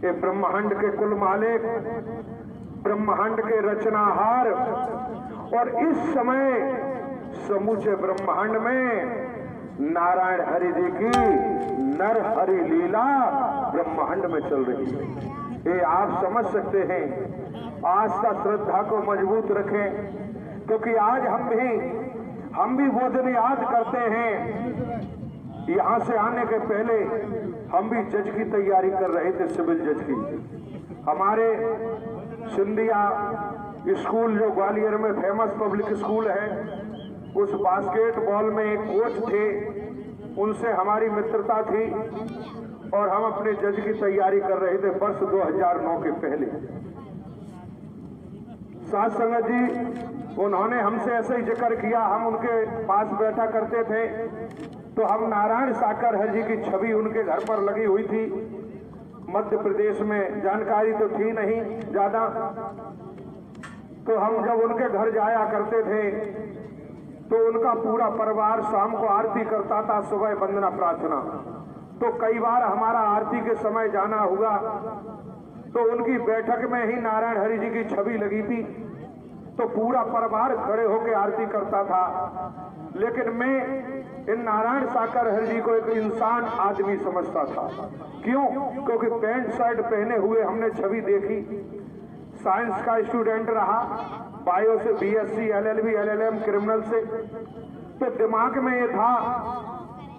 ये ब्रह्मांड के कुल मालिक, ब्रह्मांड के रचनाहार, और इस समय समूचे ब्रह्मांड में नारायण हरि जी की नर हरि लीला ब्रह्मांड में चल रही है। ये आप समझ सकते हैं। आस्था श्रद्धा को मजबूत रखें, क्योंकि आज हम भी वो दिन याद करते हैं। यहाँ से आने के पहले हम भी जज की तैयारी कर रहे थे, सिविल जज की। हमारे सिंधिया स्कूल जो ग्वालियर में फेमस पब्लिक स्कूल है, उस बास्केटबॉल में एक कोच थे, उनसे हमारी मित्रता थी और हम अपने जज की तैयारी कर रहे थे वर्ष 2009 के पहले। साथ संगत जी, उन्होंने हमसे ऐसे ही जिक्र किया, हम उनके पास बैठा करते थे तो हम नारायण साकर हरि जी की छवि उनके घर पर लगी हुई थी। मध्य प्रदेश में जानकारी तो थी नहीं ज्यादा, तो हम जब उनके घर जाया करते थे तो उनका पूरा परिवार शाम को आरती करता था, सुबह वंदना प्रार्थना। तो कई बार हमारा आरती के समय जाना हुआ तो उनकी बैठक में ही नारायण हरि जी की छवि लगी थी, तो पूरा परिवार खड़े होकर आरती करता था। लेकिन मैं इन नारायण साकर हरि जी को एक इंसान आदमी समझता था। क्यों? क्योंकि पैंट शर्ट पहने हुए हमने छवि देखी। साइंस का स्टूडेंट रहा, बायो से बीएससी, एलएलबी, एलएलएम, क्रिमिनल से, तो दिमाग में ये था।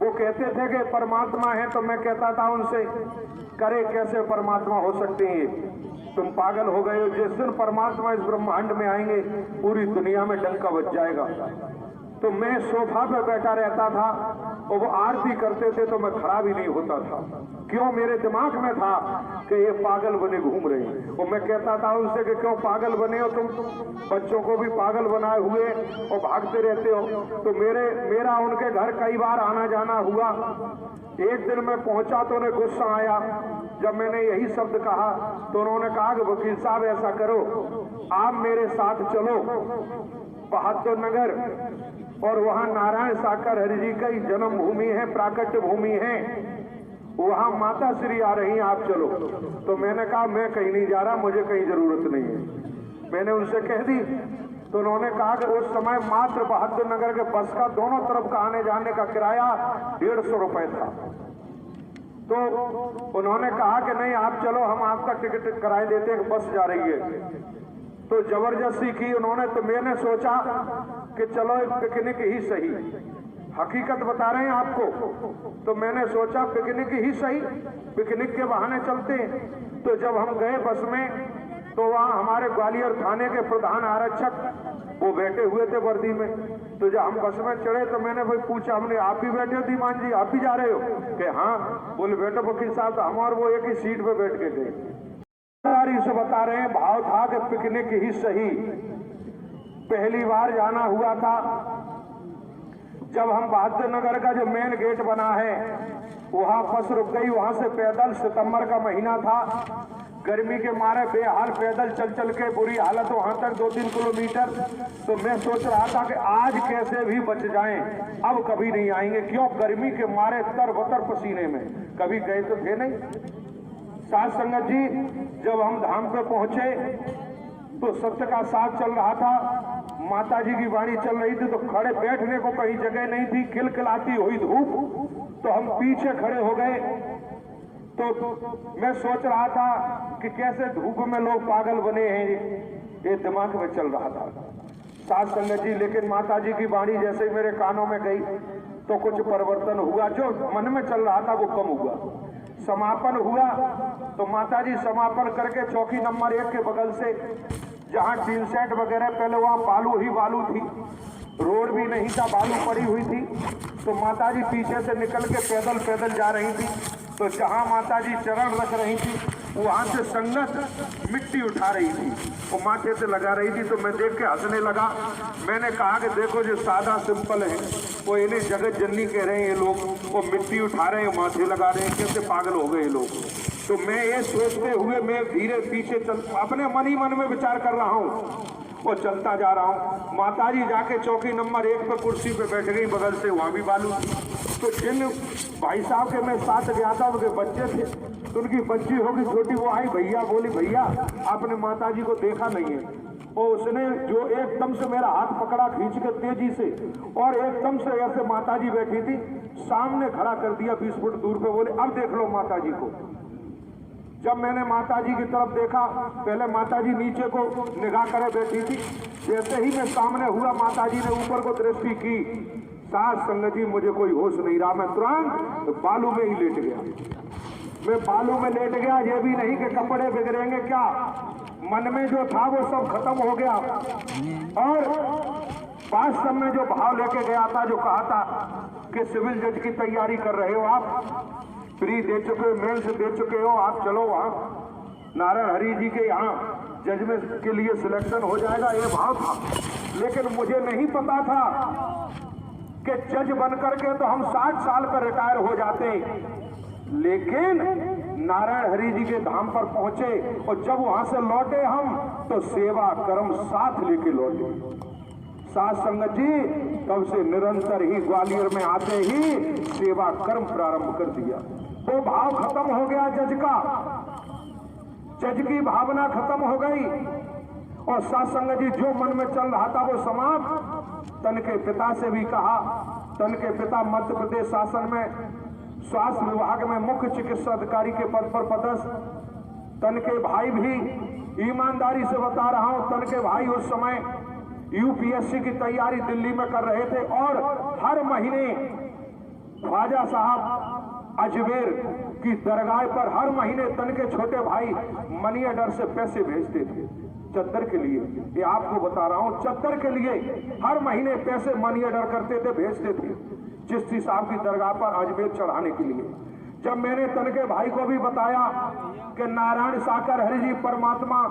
वो कहते थे कि परमात्मा है, तो मैं कहता था उनसे, करे कैसे परमात्मा हो सकते हैं, तुम पागल हो गए हो। जिस दिन परमात्मा इस ब्रह्मांड में आएंगे पूरी दुनिया में डंका बज जाएगा। तो मैं सोफा पे बैठा रहता था और वो आरती करते थे तो मैं खड़ा भी नहीं होता था। क्यों? मेरे दिमाग में था कि ये पागल बने घूम रहे हैं। और मैं कहता था उनसे कि क्यों पागल बने हो तुम, बच्चों को भी पागल बनाए हुए और भागते रहते हो। तो मेरा उनके घर कई बार आना जाना हुआ। एक दिन मैं पहुंचा तो उन्हें गुस्सा आया। जब मैंने यही शब्द कहा तो उन्होंने कहा कि वकील साहब ऐसा करो, आप मेरे साथ चलो बहादुर नगर, और वहां नारायण साकर हरि जी की जन्म भूमि है, प्राकट्य भूमि है, वहां माता श्री आ रही हैं, आप चलो। तो मैंने कहा मैं कहीं नहीं जा रहा, मुझे कहीं जरूरत नहीं है, मैंने उनसे कह दी। तो उन्होंने कहा कि उस समय मात्र बहादुर नगर के बस का दोनों तरफ का आने जाने का किराया 150 रुपए था। तो उन्होंने कहा कि नहीं आप चलो, हम आपका टिकट कराए देते हैं, बस जा रही है। तो जबरदस्ती की उन्होंने। तो मैंने सोचा कि चलो एक पिकनिक ही सही, हकीकत बता रहे हैं आपको। तो मैंने सोचा पिकनिक ही सही, पिकनिक के बहाने चलते हैं। तो जब हम गए बस में तो वहाँ हमारे ग्वालियर थाने के प्रधान आरक्षक वो बैठे हुए थे वर्दी में। तो जब हम बस में चढ़े तो मैंने भाई पूछा, हमने आप भी बैठे हो धीमान जी, आप भी जा रहे हो? कि हाँ। बोले बैठो वकील साहब। हम और वो एक ही सीट पे बैठ के गए। से बता रहे हैं, भाव था कि पिकनिक ही सही। पहली बार जाना हुआ था जब हम बहादुर नगर का जो मेन गेट बना है वहां बस रुक गई। वहां से पैदल, सितंबर का महीना था, गर्मी के मारे बेहाल पैदल चल चल के बुरी हालत, वहां तक 2-3 किलोमीटर। तो मैं सोच रहा था कि आज कैसे भी बच जाएं, अब कभी नहीं आएंगे। क्यों? गर्मी के मारे तर-बतर पसीने में, कभी गए तो थे नहीं। साथ संगत जी, जब हम धाम पे पहुंचे तो सत्य का साथ चल रहा था, माता जी की वाणी चल रही थी, तो खड़े बैठने को कहीं जगह नहीं थी, खिलखिलाती हुई धूप। तो हम पीछे खड़े हो गए। तो मैं सोच रहा था कि कैसे धूप में लोग पागल बने हैं, ये दिमाग में चल रहा था। साथ संगत जी, लेकिन माता जी की वाणी जैसे मेरे कानों में गई तो कुछ परिवर्तन हुआ। जो मन में चल रहा था वो कम हुआ। समापन हुआ तो माता जी समापन करके चौकी नंबर 1 के बगल से, जहां टीन सेट वगैरह, पहले वहां बालू ही बालू थी, रोड भी नहीं था, बालू पड़ी हुई थी। तो माता जी पीछे से निकल के पैदल पैदल जा रही थी। तो जहां माता जी चरण रख रही थी वहां से संगत मिट्टी उठा रही थी, वो माथे से लगा रही थी। तो मैं देख के हंसने लगा। मैंने कहा कि देखो जो सादा सिंपल है वो इन्हें जगत जननी कह रहे हैं ये लोग, वो मिट्टी उठा रहे हैं, माथे लगा रहे हैं, कैसे पागल हो गए ये लोग। तो मैं ये सोचते हुए मैं धीरे पीछे चल, अपने मन ही मन में विचार कर रहा हूँ। और चलता जा रहा हूँ। माताजी जाके चौकी नंबर 1 पर कुर्सी पे बैठ गई, बगल से वहाँ भी बालू। तो जिन भाई साहब के मैं साथ गया था उनके बच्चे थे, तो उनकी बच्ची होगी छोटी, वो आई, भैया बोली भैया आपने माताजी को देखा नहीं है। और उसने जो एकदम से मेरा हाथ पकड़ा खींच के तेजी से, और एकदम से ऐसे माताजी बैठी थी सामने खड़ा कर दिया 20 फुट दूर पे, बोले अब देख लो माताजी को। जब मैंने माताजी की तरफ देखा, पहले माताजी नीचे को निगाह करे बैठी थी, जैसे ही मैं सामने हुआ माताजी ने ऊपर को दृष्टि की, साथ संगत जी मुझे कोई होश नहीं रहा, मैं तुरंत बालू में ही लेट गया। मैं बालू में लेट गया, ये भी नहीं कि कपड़े बिगड़ेंगे क्या, मन में जो था वो सब खत्म हो गया। और वास्तव में जो भाव लेके गया था, जो कहा था कि सिविल जज की तैयारी कर रहे हो आप, प्री दे चुके हो, मेंस दे चुके हो, आप चलो वहाँ नारायण हरि जी के यहाँ जज में के लिए सिलेक्शन हो जाएगा, ये भाव था। लेकिन मुझे नहीं पता था कि जज बन करके तो हम 60 साल पर रिटायर हो जाते, लेकिन नारायण हरि जी के धाम पर पहुंचे और जब वहां से लौटे हम, तो सेवा कर्म साथ लेके लौटे। साथ संगत जी तब से निरंतर ही ग्वालियर में आते ही सेवा कर्म प्रारंभ कर दिया। वो भाव खत्म हो गया जज का, जज की भावना खत्म हो गई, और साथ संगत जी जो मन में चल रहा था वो समाप्त। तन के पिता से भी कहा, तन के पिता मध्य प्रदेश शासन में स्वास्थ्य विभाग में मुख्य चिकित्सा अधिकारी के पद पर पदस्थ, तन के भाई भी, ईमानदारी से बता रहा हूं, तन के भाई उस समय यूपीएससी की तैयारी दिल्ली में कर रहे थे, और हर महीने ख्वाजा साहब अजमेर की दरगाह पर हर महीने तन के छोटे भाई मनी ऑर्डर से पैसे भेजते थे चद्दर के लिए। ये आपको बता रहा हूं, चद्दर के लिए हर महीने पैसे मनी ऑर्डर करते थे, भेजते थे चिश्ती साहब की दरगाह पर अजमेर चढ़ाने के लिए। जब मैंने तन के भाई को भी बताया कि नारायण साकर हरि जी परमात्मा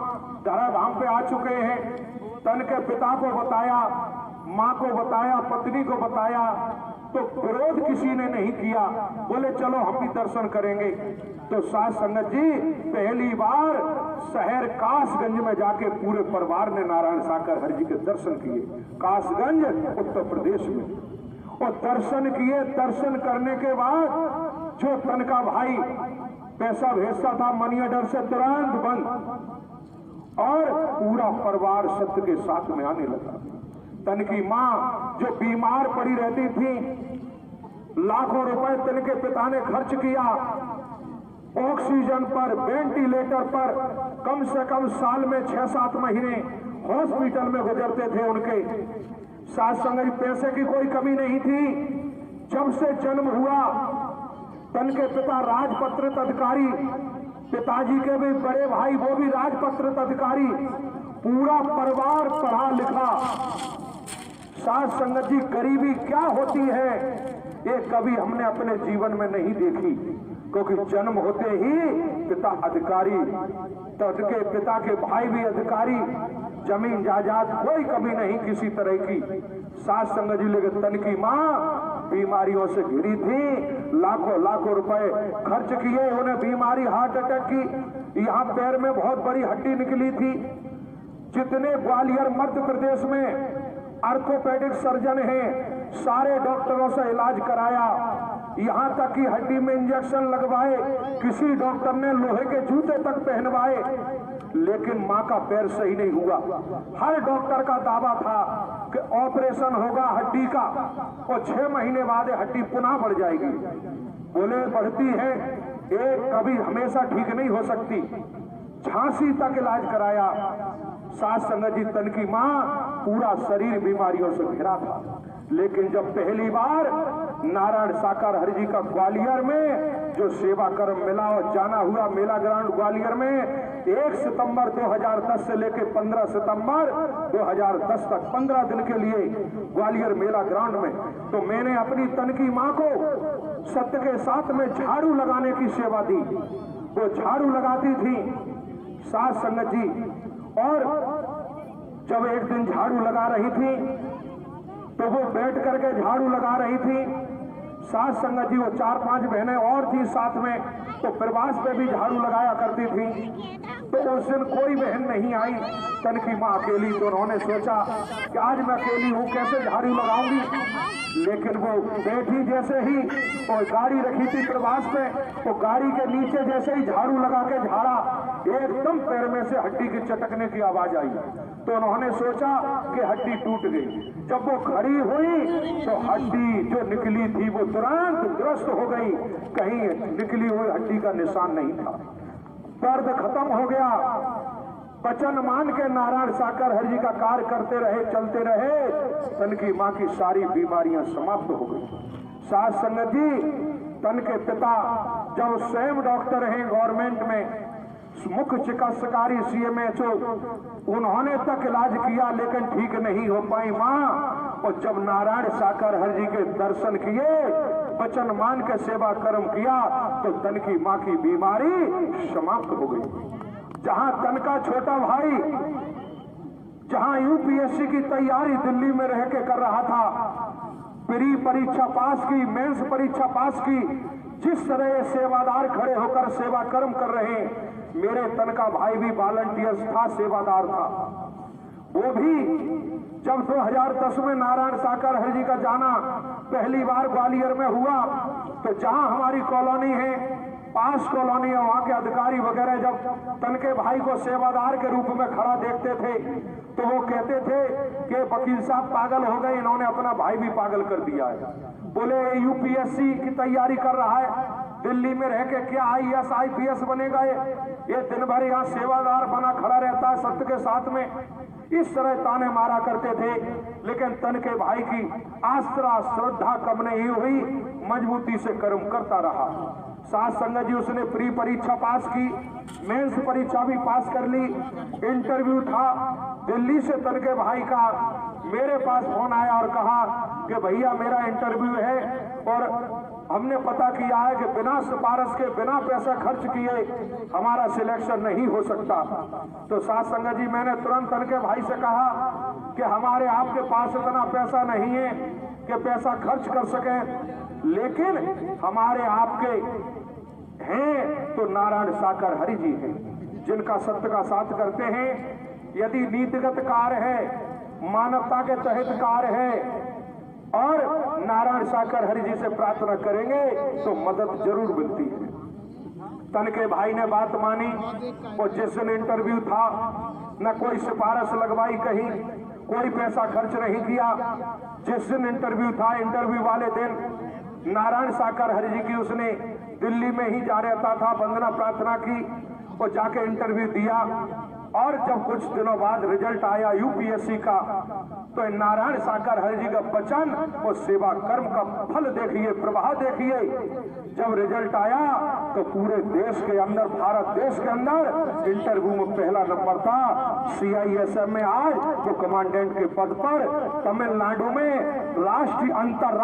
धराधाम पे आ चुके हैं, तन के पिता को बताया, माँ को बताया, पत्नी को बताया, तो विरोध किसी ने नहीं किया, बोले चलो हम भी दर्शन करेंगे। तो साथ संगत जी पहली बार शहर कासगंज में जाके पूरे परिवार ने नारायण साकर हरि जी के दर्शन किए, कासगंज उत्तर प्रदेश में। और दर्शन किए, दर्शन करने के बाद जो तन का भाई पैसा भेजता था मनी ऑर्डर से, तुरंत बंद, और पूरा परिवार सत्य के साथ में आने लगा। तन की माँ जो बीमार पड़ी रहती थी, लाखों रुपए तन के पिता ने खर्च किया ऑक्सीजन पर, वेंटिलेटर पर, कम से कम साल में 6-7 महीने हॉस्पिटल में गुजरते थे उनके। साथ संग पैसे की कोई कमी नहीं थी। जब से जन्म हुआ तन के पिता राजपत्रित अधिकारी, पिताजी के भी बड़े भाई वो भी राजपत्रित अधिकारी, पूरा परिवार पढ़ा लिखा। साथ संगत जी गरीबी क्या होती है ये कभी हमने अपने जीवन में नहीं देखी, क्योंकि जन्म होते ही पिता अधिकारी, तो उनके पिता के भाई भी अधिकारी, जमीन जायदाद कोई कभी नहीं किसी तरह की। साथ संगत जी लेकिन तन की माँ बीमारियों से घिरी थी, लाखों लाखों रुपए खर्च किए, उन्हें बीमारी हार्ट अटैक की, यहाँ पैर में बहुत बड़ी हड्डी निकली थी। जितने ग्वालियर मध्य प्रदेश में आर्थोपेडिक सर्जन हैं, सारे डॉक्टरों से इलाज कराया, यहाँ तक कि हड्डी में इंजेक्शन लगवाए, किसी डॉक्टर ने लोहे के जूते तक पहनवाए, लेकिन माँ का पैर सही नहीं हुआ। हर डॉक्टर का दावा था कि ऑपरेशन होगा हड्डी का और 6 महीने बाद हड्डी पुनः बढ़ जाएगी। बोले बढ़ती है, एक कभी हमेशा ठीक नहीं हो सकती। झांसी तक इलाज कराया। साथ संगत जी तन की माँ पूरा शरीर बीमारियों से घिरा था, लेकिन जब पहली बार नारायण साकर हरि जी का ग्वालियर में जो सेवा कर्म मिला और जाना हुआ मेला ग्राउंड ग्वालियर में 1 सितंबर 2010 से लेकर 15 सितंबर 2010 तक 15 दिन के लिए ग्वालियर मेला ग्राउंड में, तो मैंने अपनी तन की माँ को सत्य के साथ में झाड़ू लगाने की सेवा दी। वो झाड़ू लगाती थी साथ संगत जी, और जब एक दिन झाड़ू लगा रही थी तो वो बैठ करके झाड़ू लगा रही थी। साथ संगत जी वो 4-5 बहनें और थी साथ में, तो प्रवास पे भी झाड़ू लगाया करती थी। तो उस दिन कोई बहन नहीं आई, तन की माँ अकेली। तो उन्होंने सोचा कि आज मैं अकेली हूँ, कैसे झाड़ू लगाऊंगी। लेकिन वो बैठी जैसे ही और गाड़ी रखी थी प्रवास पे, तो गाड़ी के नीचे जैसे ही झाड़ू लगा के झाड़ा, एकदम पैर में से हड्डी की चटकने की आवाज आई। तो उन्होंने सोचा कि हड्डी टूट गई। जब वो खड़ी हुई तो हड्डी जो निकली थी वो तुरंत दुरुस्त हो गई, कहीं निकली हुई हड्डी का निशान नहीं था। दर्द खत्म हो गया। वचन मान के नारायण साकर हरि जी का कार्य करते रहे, चलते रहे। तन की माँ की सारी बीमारियां समाप्त हो गई। साथ संगत जी, तन के पिता जब स्वयं डॉक्टर हैं गवर्नमेंट में, मुख्य चिकित्सकारी CMHO, उन्होंने तक इलाज किया लेकिन ठीक नहीं हो पाई माँ। और जब नारायण साकर हरि जी के दर्शन किए, वचन मान के सेवा कर्म किया, तो तन की माँ की बीमारी समाप्त हो गई। जहां तन का छोटा भाई, जहां UPSC की तैयारी दिल्ली में रह के कर रहा था, प्री परीक्षा पास की, मेंस परीक्षा पास की, जिस तरह सेवादार खड़े होकर सेवा कर्म कर रहे हैं, मेरे तन का भाई भी वॉलंटियर्स था, सेवादार था। वो भी जब 2010 में नारायण साकर हरि जी का जाना पहली बार ग्वालियर में हुआ, तो जहां हमारी कॉलोनी है, पास कॉलोनी है, वहां के अधिकारी वगैरह जब तन के भाई को सेवादार के रूप में खड़ा देखते थे, तो वो कहते थे कि वकील साहब पागल हो गए, इन्होंने अपना भाई भी पागल कर दिया है। बोले UPSC की तैयारी कर रहा है, दिल्ली में रह के क्या IAS IPS बनेगा, ये दिन भर यहाँ सेवादार बना खड़ा रहता है सत्य के साथ में। इस तरह ताने मारा करते थे। लेकिन तन के भाई की आस्था श्रद्धा कम नहीं हुई, मजबूती से कर्म करता रहा। साथ संगत जी, उसने प्री परीक्षा पास की, मेंस परीक्षा भी पास कर ली। इंटरव्यू था दिल्ली से, तन के भाई का मेरे पास फोन आया और कहा कि भैया मेरा इंटरव्यू है और हमने पता किया है कि बिना सिफारिश के, बिना पैसा खर्च किए हमारा सिलेक्शन नहीं हो सकता। तो साथ संगत जी, मैंने तुरंत तन के भाई से कहा कि हमारे आपके पास इतना पैसा नहीं है कि पैसा खर्च कर सके, लेकिन हमारे आपके हैं तो नारायण साकर हरि जी हैं, जिनका सत्य का साथ करते हैं। यदि नीतिगत कार्य है, मानवता के तहत कार्य है और नारायण साकर हरि जी से प्रार्थना करेंगे तो मदद जरूर मिलती है। तन के भाई ने बात मानी और जिस दिन इंटरव्यू था, न कोई सिफारिश लगवाई कहीं, कोई पैसा खर्च नहीं किया। जिस दिन इंटरव्यू था, इंटरव्यू वाले दिन नारायण साकर हरि जी की उसने दिल्ली में ही जा रहता था, वंदना प्रार्थना की और जाके इंटरव्यू दिया। और जब कुछ दिनों बाद रिजल्ट आया UPSC का, तो नारायण साकर हरि जी का वचन और सेवा कर्म का फल देखिए, प्रवाह देखिए। जब रिजल्ट आया तो पूरे देश के अंदर, भारत देश के अंदर इंटरव्यू में पहला नंबर था। CISM में आज वो कमांडेंट के पद पर तमिलनाडु में राष्ट्रीय अंतर्राष्ट्रीय